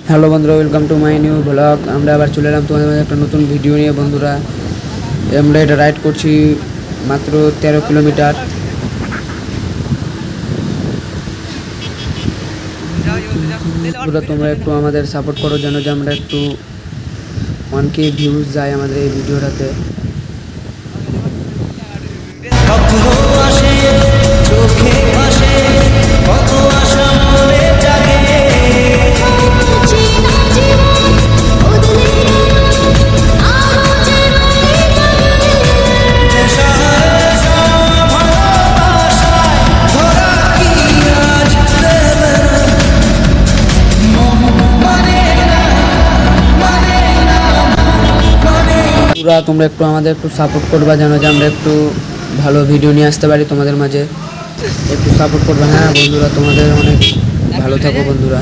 Hello বন্ধুরা, welcome to my new blog. আমরা আবার চলে এলাম তোমাদের মাঝে একটা নতুন ভিডিও নিয়ে। বন্ধুরা, আমরা এটা রাইড করছি মাত্র 13 কিলোমিটার। বন্ধুরা, তোমরা একটু আমাদের সাপোর্ট করো যেন যে আমরা একটু 1K ভিউজ যায় আমাদের এই ভিডিওটাতে। তোমরা একটু আমাদের একটু সাপোর্ট করবা যেন যে আমরা একটু ভালো ভিডিও নিয়ে আসতে পারি তোমাদের মাঝে। একটু সাপোর্ট করবা, হ্যাঁ বন্ধুরা। তোমাদের অনেক ভালো থাকো বন্ধুরা।